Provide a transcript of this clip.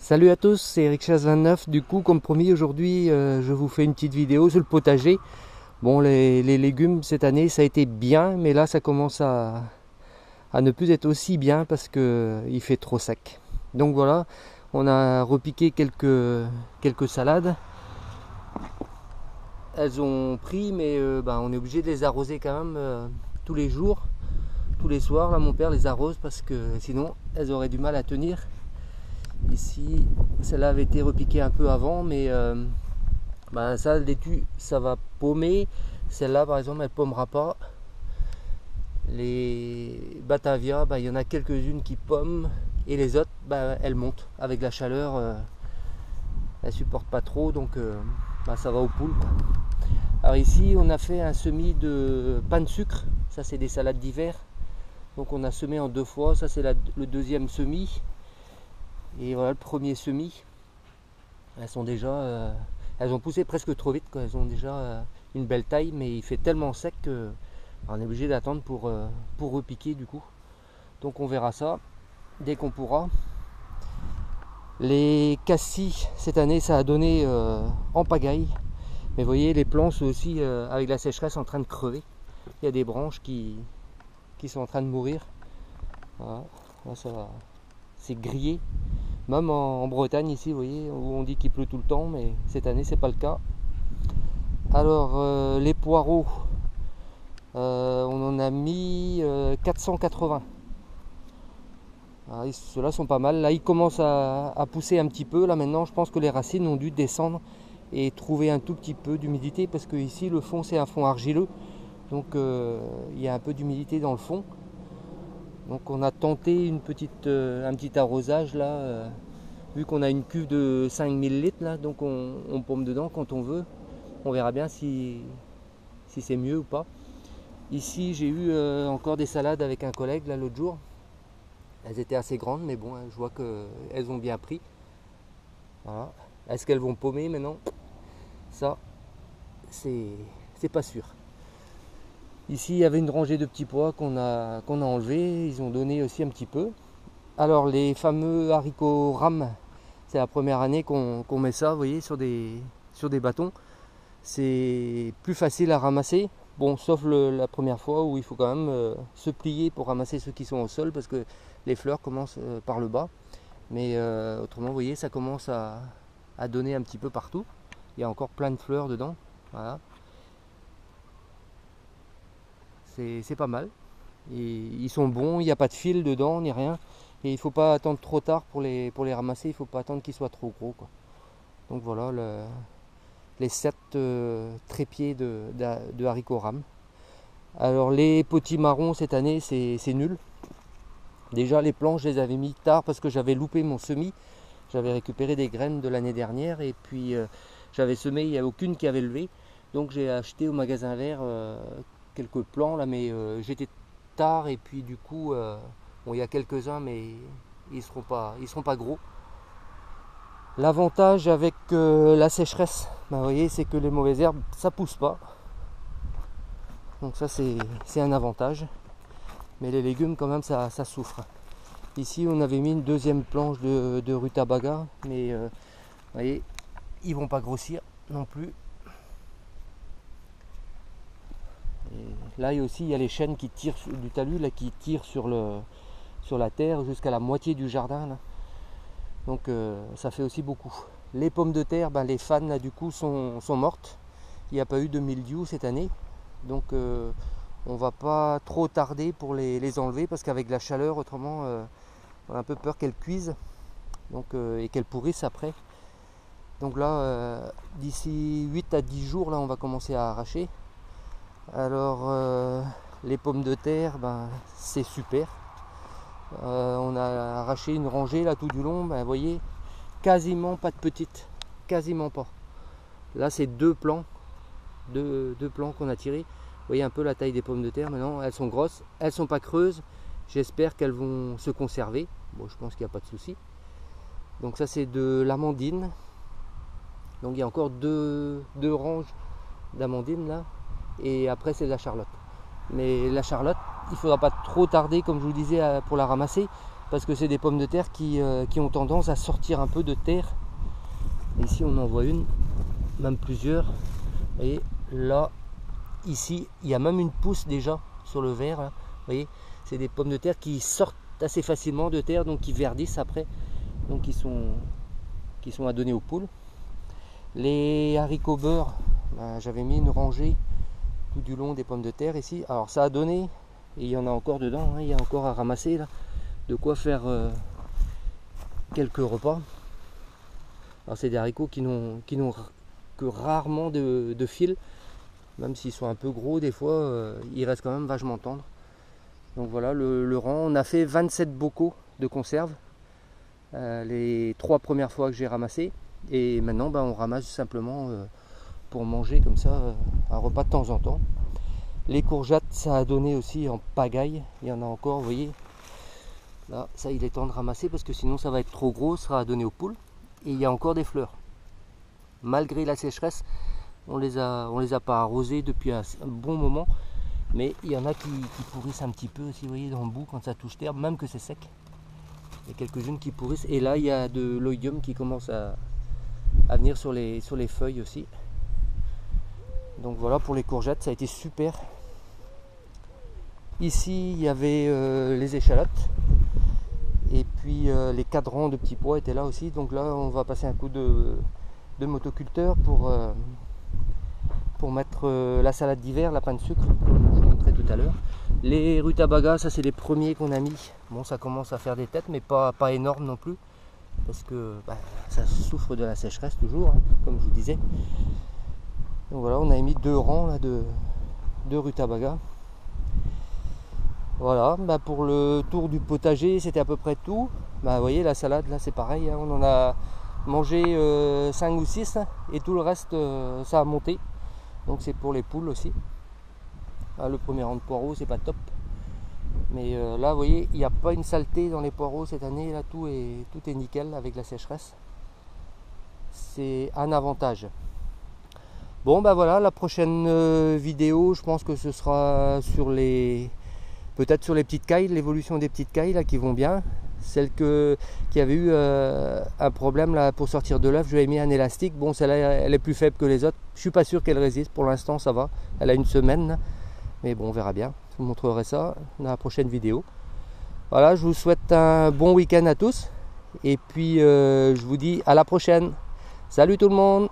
Salut à tous, c'est Eric Chasse 29. Du coup, comme promis, aujourd'hui, je vous fais une petite vidéo sur le potager. Bon, les légumes cette année, ça a été bien, mais là, ça commence à ne plus être aussi bien parce que il fait trop sec. Donc voilà, on a repiqué quelques salades. Elles ont pris, mais on est obligé de les arroser quand même tous les jours, tous les soirs. Là, mon père les arrose parce que sinon, elles auraient du mal à tenir. Ici, celle-là avait été repiquée un peu avant, mais ça, le laitue, ça va paumer. Celle-là, par exemple, elle ne pommera pas. Les Batavia, il y en a quelques-unes qui pomment, et les autres, elles montent. Avec la chaleur, elles ne supportent pas trop, donc ça va aux poules. Alors ici, on a fait un semis de pain de sucre. Ça, c'est des salades d'hiver. Donc on a semé en 2 fois. Ça, c'est le deuxième semis. Et voilà le premier semis. Elles sont déjà, elles ont poussé presque trop vite, quoi. Elles ont déjà une belle taille, mais il fait tellement sec qu'on est obligé d'attendre pour repiquer du coup. Donc on verra ça dès qu'on pourra. Les cassis cette année, ça a donné en pagaille. Mais vous voyez, les plants sont aussi avec la sécheresse en train de crever. Il y a des branches qui sont en train de mourir. Voilà, là, ça va, c'est grillé. Même en Bretagne ici, vous voyez, où on dit qu'il pleut tout le temps, mais cette année c'est pas le cas. Alors les poireaux, on en a mis 480. Ceux-là sont pas mal. Là ils commencent à pousser un petit peu. Là maintenant je pense que les racines ont dû descendre et trouver un tout petit peu d'humidité, parce que ici le fond c'est un fond argileux. Donc il y a un peu d'humidité dans le fond. Donc on a tenté un petit arrosage là. Vu qu'on a une cuve de 5000 litres là, donc on pompe dedans quand on veut. On verra bien si c'est mieux ou pas. Ici j'ai eu encore des salades avec un collègue là l'autre jour. Elles étaient assez grandes, mais bon, je vois qu'elles ont bien pris. Voilà. Est-ce qu'elles vont paumer maintenant? Ça, c'est pas sûr. Ici il y avait une rangée de petits pois qu'on a enlevé. Ils ont donné aussi un petit peu. Alors les fameux haricots rames, c'est la première année qu'on met ça, vous voyez, sur des bâtons. C'est plus facile à ramasser, bon, sauf la première fois où il faut quand même se plier pour ramasser ceux qui sont au sol, parce que les fleurs commencent par le bas. Mais autrement, vous voyez, ça commence à donner un petit peu partout. Il y a encore plein de fleurs dedans, voilà. C'est pas mal. Et ils sont bons, il n'y a pas de fil dedans, ni rien. Et il ne faut pas attendre trop tard pour les ramasser, il ne faut pas attendre qu'ils soient trop gros, quoi. Donc voilà les 7 trépieds de haricots rames. Alors les potimarrons cette année c'est nul. Déjà les plants je les avais mis tard parce que j'avais loupé mon semis. J'avais récupéré des graines de l'année dernière et puis j'avais semé, il n'y avait aucune qui avait levé. Donc j'ai acheté au magasin vert quelques plants là, mais j'étais tard et puis du coup bon, il y a quelques-uns, mais ils seront pas gros. L'avantage avec la sécheresse, vous voyez, c'est que les mauvaises herbes, ça pousse pas. Donc ça c'est un avantage. Mais les légumes quand même ça souffre. Ici on avait mis une deuxième planche de rutabaga, mais vous voyez, ils vont pas grossir non plus. Et là il y a les chênes qui tirent du talus là, qui tirent sur la terre jusqu'à la moitié du jardin là. Donc ça fait aussi beaucoup. Les pommes de terre, les fans là du coup sont mortes. Il n'y a pas eu de mildiou cette année. Donc on va pas trop tarder pour les enlever, parce qu'avec la chaleur autrement on a un peu peur qu'elles cuisent, donc, et qu'elles pourrissent après. Donc là d'ici 8 à 10 jours là on va commencer à arracher. Alors les pommes de terre, c'est super. On a arraché une rangée là tout du long, vous voyez, quasiment pas de petites, quasiment pas. Là c'est 2 plants qu'on a tirés. Vous voyez un peu la taille des pommes de terre. Maintenant elles sont grosses, elles sont pas creuses. J'espère qu'elles vont se conserver. Bon, je pense qu'il n'y a pas de souci. Donc ça c'est de l'amandine. Donc il y a encore deux ranges d'amandine là. Et après c'est de la charlotte. Mais la charlotte, il ne faudra pas trop tarder, comme je vous disais, pour la ramasser, parce que c'est des pommes de terre qui ont tendance à sortir un peu de terre. Ici on en voit une, même plusieurs. Vous voyez, là, ici, il y a même une pousse déjà sur le verre. Là. Vous voyez, c'est des pommes de terre qui sortent assez facilement de terre, donc qui verdissent après, donc qui sont à donner aux poules. Les haricots beurre, ben, j'avais mis une rangée tout du long des pommes de terre ici. Alors ça a donné, et il y en a encore dedans, hein, il y a encore à ramasser là, de quoi faire quelques repas. Alors c'est des haricots qui n'ont que rarement de fil, même s'ils sont un peu gros des fois, ils restent quand même vachement tendres. Donc voilà le rang, on a fait 27 bocaux de conserve les 3 premières fois que j'ai ramassé, et maintenant ben, on ramasse simplement pour manger comme ça un repas de temps en temps. Les courgettes, ça a donné aussi en pagaille, il y en a encore, vous voyez. Là, ça il est temps de ramasser parce que sinon ça va être trop gros, ça sera à donner aux poules. Et il y a encore des fleurs. Malgré la sécheresse, on les a pas arrosées depuis un bon moment. Mais il y en a qui pourrissent un petit peu aussi, vous voyez, dans le bout quand ça touche terre, même que c'est sec. Il y a quelques-unes qui pourrissent. Et là, il y a de l'oïdium qui commence à venir sur les feuilles aussi. Donc voilà, pour les courgettes, ça a été super. Ici, il y avait les échalotes. Et puis les cadrans de petits pois étaient là aussi. Donc là, on va passer un coup de motoculteur pour mettre la salade d'hiver, la pain de sucre, comme je vous montrais tout à l'heure. Les rutabagas, ça c'est les premiers qu'on a mis. Bon, ça commence à faire des têtes, mais pas énormes non plus. Parce que bah, ça souffre de la sécheresse toujours, hein, comme je vous disais. Donc voilà, on a mis 2 rangs là, de rutabagas. Voilà, bah pour le tour du potager, c'était à peu près tout. Bah, vous voyez, la salade, là, c'est pareil. Hein, on en a mangé 5 ou 6 et tout le reste, ça a monté. Donc c'est pour les poules aussi. Ah, le premier rang de poireaux, c'est pas top. Mais là, vous voyez, il n'y a pas une saleté dans les poireaux cette année. Là, tout est nickel avec la sécheresse. C'est un avantage. Bon, bah voilà, la prochaine vidéo, je pense que ce sera sur peut-être sur les petites cailles, l'évolution des petites cailles là qui vont bien. Celle qui avait eu un problème là pour sortir de l'œuf, je lui ai mis un élastique. Bon, celle-là, elle est plus faible que les autres. Je suis pas sûr qu'elle résiste. Pour l'instant, ça va. Elle a 1 semaine, mais bon, on verra bien. Je vous montrerai ça dans la prochaine vidéo. Voilà, je vous souhaite un bon week-end à tous. Et puis, je vous dis à la prochaine. Salut tout le monde!